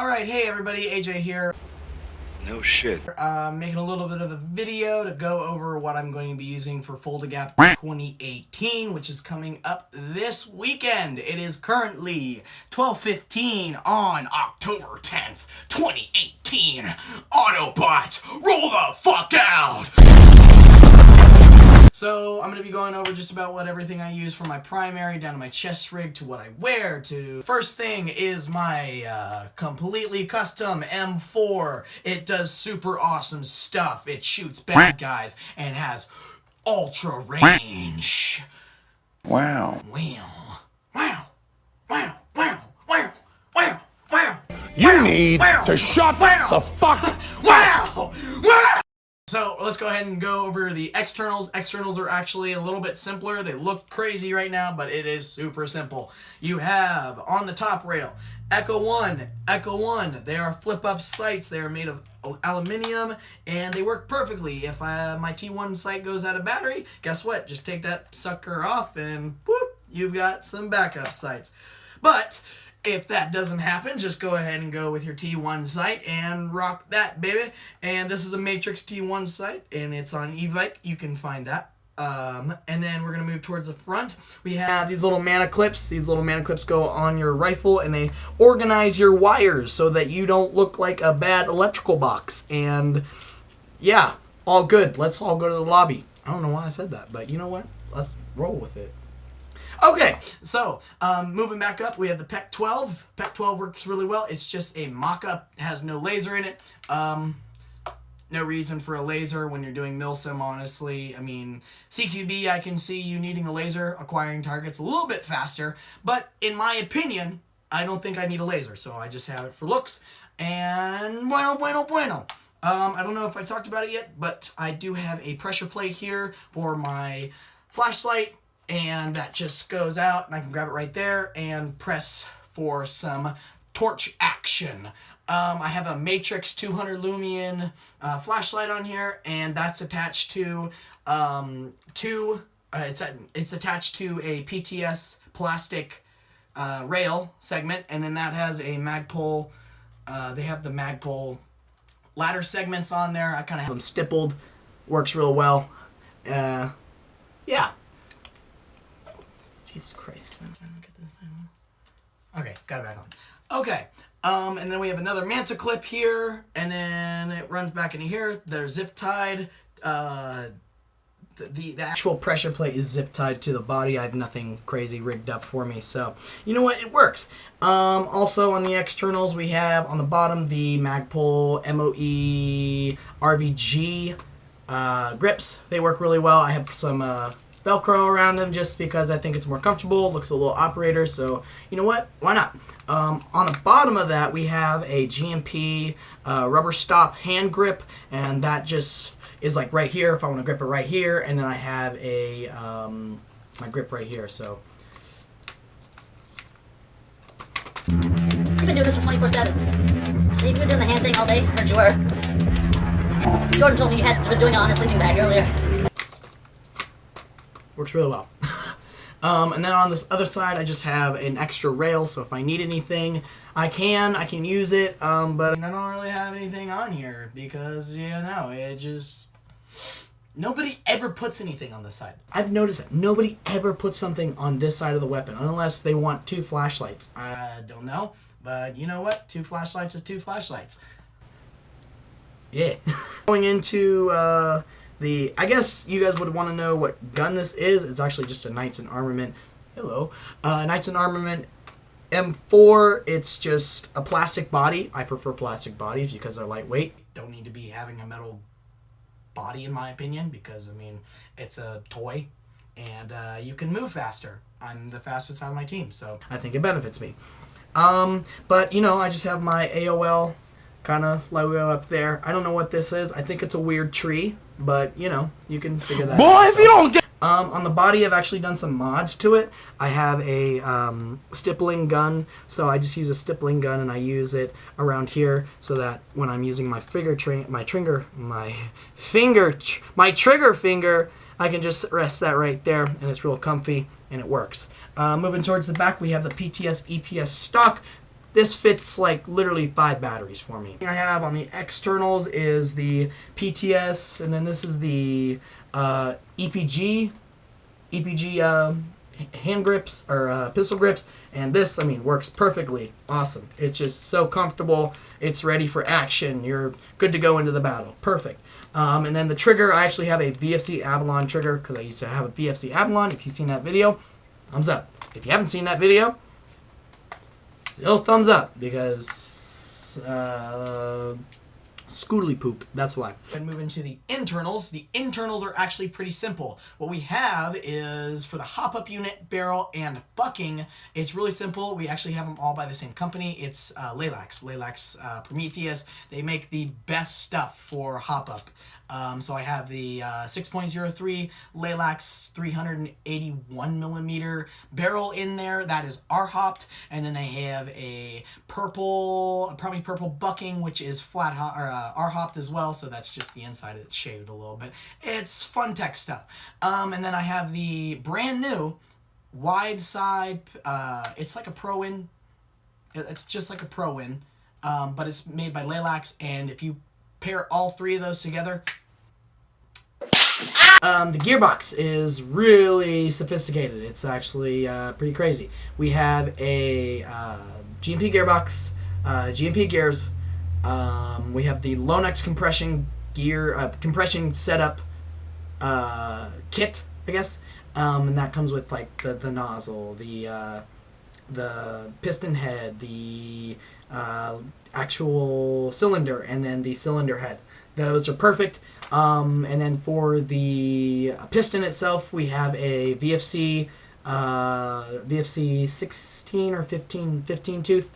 Alright, hey everybody, AJ here. No shit. Making a little bit of a video to go over what I'm going to be using for Fulda Gap 2018, which is coming up this weekend. It is currently 12:15 on October 10th, 2018. Autobot, roll the fuck out! So, I'm going to be going over just about what everything I use from my primary down to my chest rig to what I wear to... First thing is my completely custom M4. It does super awesome stuff. It shoots bad guys and has ultra range. Wow. Wow. Wow. Wow. Wow. Wow. Wow. Wow. You need to shut the fuck up. Wow. Wow. So let's go ahead and go over the externals. Externals are actually a little bit simpler. They look crazy right now, but it is super simple. You have on the top rail, Echo 1. They are flip-up sights. They are made of aluminum, and they work perfectly. If my T1 sight goes out of battery, guess what? Just take that sucker off, and whoop, you've got some backup sights. But if that doesn't happen, just go ahead and go with your T1 sight and rock that, baby. And this is a Matrix T1 sight, and it's on eVike. You can find that. And then we're going to move towards the front. We have these little mana clips. These little mana clips go on your rifle, and they organize your wires so that you don't look like a bad electrical box. And yeah, all good. Let's all go to the lobby. I don't know why I said that, but you know what? Let's roll with it. Okay, so moving back up, we have the PEC 12. PEC 12 works really well. It's just a mock-up. It has no laser in it. No reason for a laser when you're doing milsim, honestly. I mean, CQB, I can see you needing a laser, acquiring targets a little bit faster. But in my opinion, I don't think I need a laser, so I just have it for looks. And bueno. I don't know if I talked about it yet, but I do have a pressure plate here for my flashlight. And that just goes out, and I can grab it right there and press for some torch action. I have a Matrix 200 Lumion flashlight on here, and that's attached to it's attached to a PTS plastic rail segment, and then that has a Magpul. They have the Magpul ladder segments on there. I kind of have them stippled. Works real well. Yeah. Jesus Christ. Okay, got it back on. Okay, and then we have another Manta clip here, and then it runs back into here. They're zip tied. The actual pressure plate is zip tied to the body. I have nothing crazy rigged up for me, so you know what? It works. Also on the externals, we have on the bottom the Magpul MOE RBG grips. They work really well. I have some Velcro around them just because I think it's more comfortable. Looks a little operator, so you know what? Why not? On the bottom of that, we have a GMP rubber stop hand grip, and that just is like right here if I want to grip it right here, and then I have a my grip right here. So you've been doing this for 24/7. So you've been doing the hand thing all day. Heard you were. Jordan told me you had been doing it on a sleeping bag earlier. Works really well. And then on this other side, I just have an extra rail, so if I need anything, I can use it, but I don't really have anything on here, because, you know, it just... Nobody ever puts anything on this side. I've noticed that nobody ever puts something on this side of the weapon, unless they want two flashlights. I don't know, but you know what? Two flashlights is two flashlights. Yeah. Going into, I guess you guys would want to know what gun this is. It's actually just a Knights in Armament. Hello. Knights in Armament M4. It's just a plastic body. I prefer plastic bodies because they're lightweight. Don't need to be having a metal body in my opinion, because I mean, it's a toy and you can move faster. I'm the fastest out of my team, so I think it benefits me. But you know, I just have my AOL kind of logo up there. I don't know what this is. I think it's a weird tree, but you know, you can figure that out. Boy, if you don't get... On the body, I've actually done some mods to it. I have a stippling gun, so I just use a stippling gun and I use it around here so that when I'm using my trigger finger, I can just rest that right there, and it's real comfy and it works. Moving towards the back, we have the PTS EPS stock. This fits like literally 5 batteries for me. I have on the externals is the PTS, and then this is the EPG hand grips or pistol grips, and this, I mean, works perfectly. Awesome. It's just so comfortable. It's ready for action. You're good to go into the battle. Perfect. And then the trigger, I actually have a VFC Avalon trigger because I used to have a VFC Avalon. If you've seen that video, thumbs up. If you haven't seen that video, still thumbs up because scootly poop. That's why. And move into the internals. The internals are actually pretty simple. What we have is for the hop-up unit, barrel, and bucking. It's really simple. We actually have them all by the same company. It's Lalax Prometheus. They make the best stuff for hop-up. So I have the 6.03 Lalax 381 millimeter barrel in there. That is R-hopped. And then I have a probably purple bucking, which is flat R-hopped as well. So that's just the inside. It's shaved a little bit. It's fun tech stuff. And then I have the brand new wide side. It's like a Pro-In. It's just like a Pro-In, but it's made by Lalax. And if you pair all 3 of those together, the gearbox is really sophisticated. It's actually pretty crazy. We have a GMP gearbox, GMP gears. We have the Lonex compression gear, compression setup kit, I guess, and that comes with like the nozzle, the piston head, the actual cylinder, and then the cylinder head. Those are perfect. And then for the piston itself, we have a VFC 16 or 15 tooth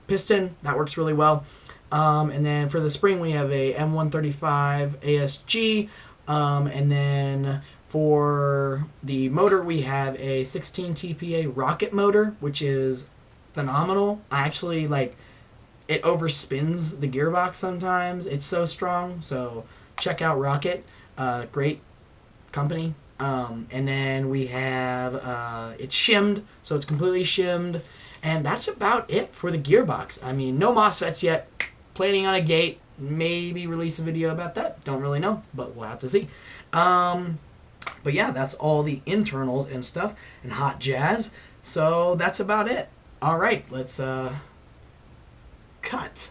piston. That works really well. And then for the spring, we have a M135 ASG. And then for the motor, we have a 16 TPA rocket motor, which is phenomenal. I actually it overspins the gearbox sometimes. It's so strong. So check out Rocket. Great company. And then we have it's shimmed, so it's completely shimmed. And that's about it for the gearbox. I mean, no MOSFETs yet. Planning on a gate. Maybe release a video about that. Don't really know, but we'll have to see. But yeah, that's all the internals and stuff and hot jazz. So that's about it. All right, let's cut.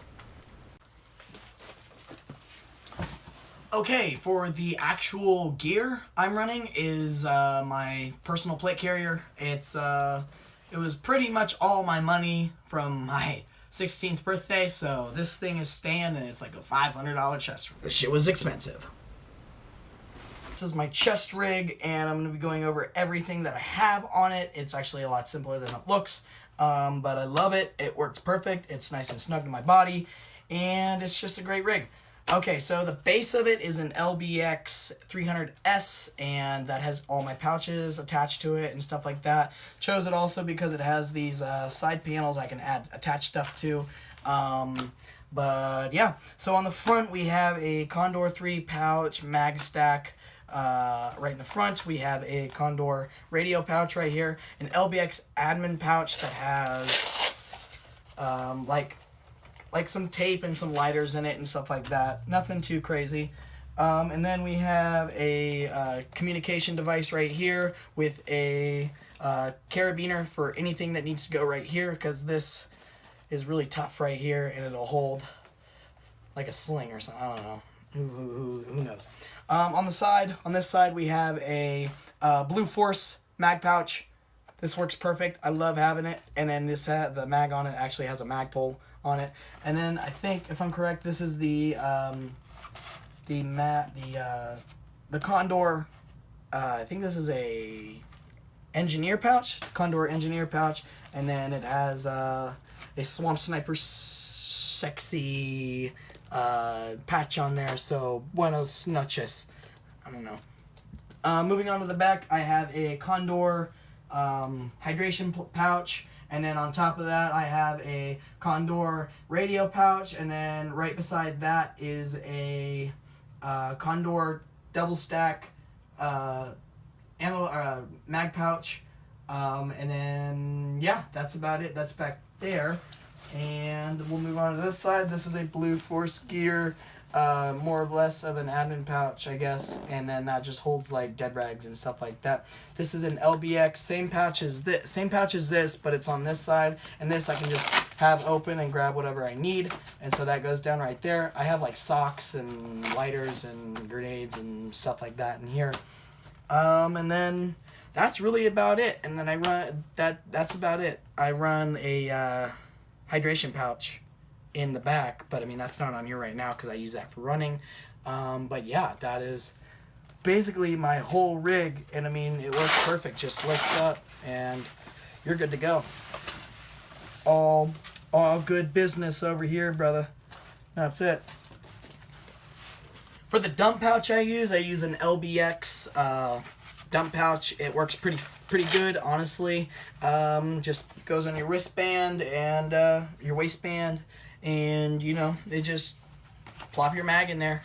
Okay, for the actual gear I'm running is my personal plate carrier. It was pretty much all my money from my 16th birthday, so this thing is staying, and it's like a $500 chest rig. This shit was expensive. This is my chest rig, and I'm going to be going over everything that I have on it. It's actually a lot simpler than it looks, but I love it. It works perfect. It's nice and snug to my body, and it's just a great rig. Okay, so the base of it is an LBX 300S, and that has all my pouches attached to it and stuff like that. Chose it also because it has these side panels I can attach stuff to. But yeah, so on the front we have a Condor 3 pouch mag stack. Right in the front we have a Condor radio pouch right here, an LBX admin pouch that has like some tape and some lighters in it and stuff like that. Nothing too crazy. And then we have a communication device right here with a carabiner for anything that needs to go right here, because this is really tough right here and it'll hold like a sling or something. I don't know. Who knows? On this side we have a Blue Force mag pouch. This works perfect. I love having it. And then the mag on it actually has a mag pole on it. And then I think, if I'm correct, this is the Condor. I think this is a engineer pouch, Condor engineer pouch, and then it has a Swamp Sniper sexy patch on there. So buenos noches. I don't know. Moving on to the back, I have a Condor hydration pouch. And then on top of that, I have a Condor radio pouch, and then right beside that is a Condor double stack ammo mag pouch, and then yeah, that's about it. That's back there. And we'll move on to this side. This is a blue Force Gear, more or less of an admin pouch, I guess, and then that just holds like dead rags and stuff like that. This is an LBX, same pouch as this, but it's on this side, and this I can just have open and grab whatever I need, and so that goes down right there. I have like socks and lighters and grenades and stuff like that in here, and then that's really about it. And then I run that's about it. I run a hydration pouch in the back, but I mean that's not on here right now because I use that for running. But yeah, that is basically my whole rig, and I mean it works perfect. Just lifts up and you're good to go. All good business over here, brother. That's it. For the dump pouch I use an LBX dump pouch. It works pretty good, honestly. Just goes on your wristband and your waistband, and you know, they just plop your mag in there.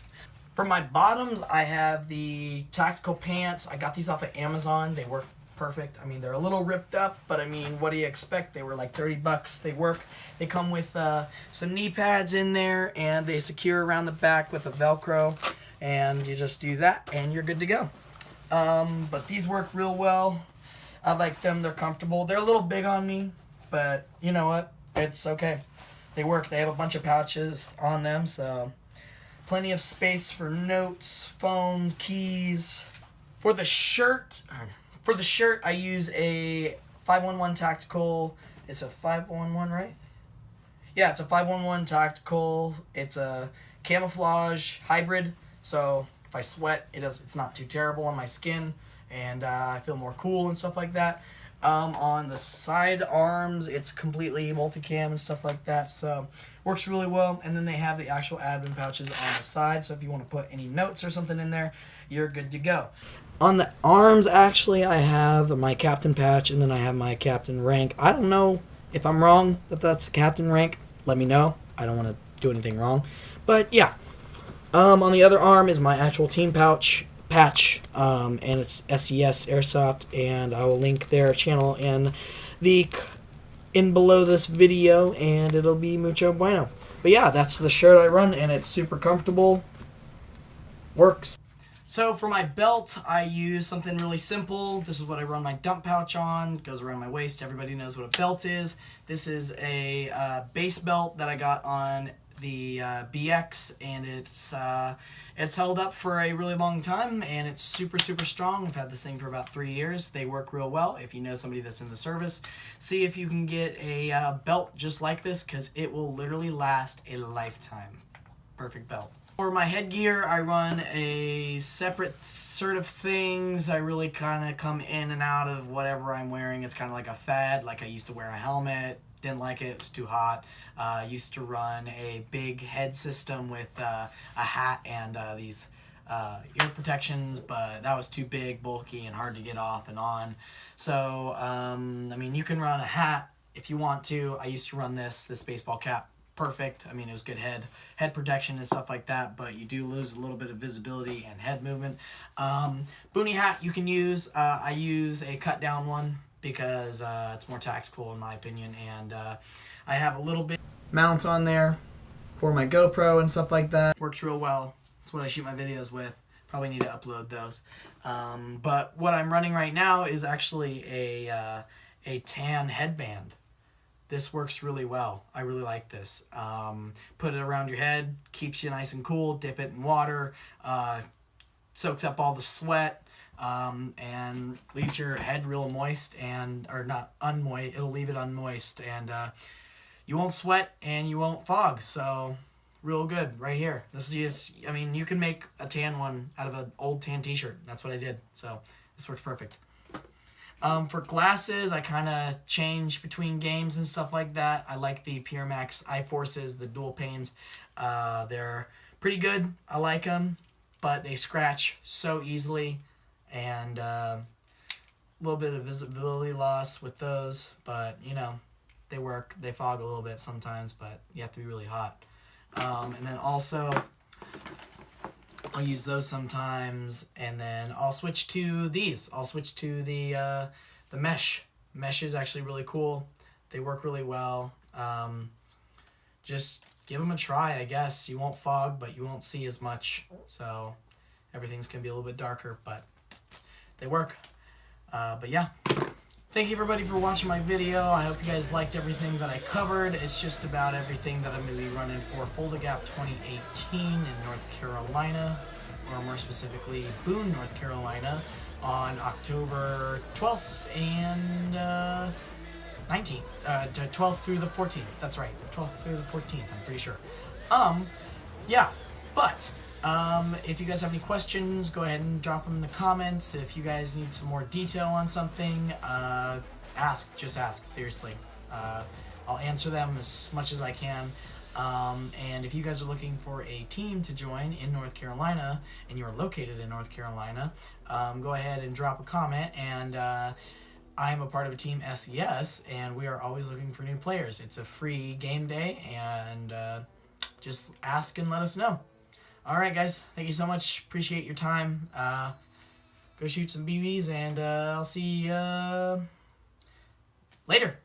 For my bottoms, I have the tactical pants. I got these off of Amazon. They work perfect. I mean, they're a little ripped up, but I mean, what do you expect? They were like 30 bucks. They work. They come with some knee pads in there, and they secure around the back with a Velcro, and you just do that and you're good to go. But these work real well. I like them. They're comfortable. They're a little big on me, but you know what? It's okay. They work. They have a bunch of pouches on them, so plenty of space for notes, phones, keys. For the shirt, I use a 511 tactical. It's a 511, right? Yeah, it's a 511 tactical. It's a camouflage hybrid, so if I sweat, it's not too terrible on my skin, and I feel more cool and stuff like that. On the side arms, it's completely multicam and stuff like that, so works really well. And then they have the actual admin pouches on the side, so if you want to put any notes or something in there, you're good to go. On the arms, actually, I have my captain patch, and then I have my captain rank. I don't know if I'm wrong that that's the captain rank. Let me know. I don't want to do anything wrong, but yeah. On the other arm is my actual team patch, and it's SES AIRSOFT, and I will link their channel in below this video, and it'll be mucho bueno. But yeah, that's the shirt I run, and it's super comfortable. Works. So for my belt, I use something really simple. This is what I run my dump pouch on. It goes around my waist. Everybody knows what a belt is. This is a base belt that I got on the BX, and it's held up for a really long time, and it's super strong. I've had this thing for about 3 years. They work real well. If you know somebody that's in the service, see if you can get a belt just like this, because it will literally last a lifetime. Perfect belt. For my headgear, I run a separate sort of things. I really kind of come in and out of whatever I'm wearing. It's kind of like a fad. Like I used to wear a helmet. Didn't like it. It was too hot. Used to run a big head system with a hat and these ear protections, but that was too big, bulky, and hard to get off and on. So, I mean, you can run a hat if you want to. I used to run this baseball cap. Perfect. I mean, it was good head protection and stuff like that, but you do lose a little bit of visibility and head movement. Boonie hat you can use. I use a cut down one because it's more tactical in my opinion, and I have a little bit mount on there for my GoPro and stuff like that. Works real well. It's what I shoot my videos with. Probably need to upload those. But what I'm running right now is actually a tan headband. This works really well. I really like this. Put it around your head, keeps you nice and cool. Dip it in water, soaks up all the sweat, and leaves your head real moist, or not unmoist. It'll leave it unmoist, and you won't sweat and you won't fog. So real good right here. This is, I mean, you can make a tan one out of an old tan t-shirt. That's what I did. So this works perfect. For glasses, I kind of change between games and stuff like that. I like the PureMax iForces, the dual panes. They're pretty good. I like them, but they scratch so easily, and a little bit of visibility loss with those, but you know, they work. They fog a little bit sometimes, but you have to be really hot. And then also, I'll use those sometimes, and then I'll switch to these. I'll switch to the mesh. Mesh is actually really cool. They work really well. Just give them a try, I guess. You won't fog, but you won't see as much. So everything's going to be a little bit darker, but they work. But yeah. Thank you everybody for watching my video. I hope you guys liked everything that I covered. It's just about everything that I'm going to be running for Fulda Gap 2018 in North Carolina, or more specifically Boone, North Carolina, on October 12th and 19th. 12th through the 14th. That's right. 12th through the 14th, I'm pretty sure. Yeah, but if you guys have any questions, go ahead and drop them in the comments. If you guys need some more detail on something, just ask, seriously. I'll answer them as much as I can. And if you guys are looking for a team to join in North Carolina, and you are located in North Carolina, go ahead and drop a comment, and I'm a part of a team SES, and we are always looking for new players. It's a free game day, and just ask and let us know. Alright guys, thank you so much. Appreciate your time. Go shoot some BBs, and I'll see you later.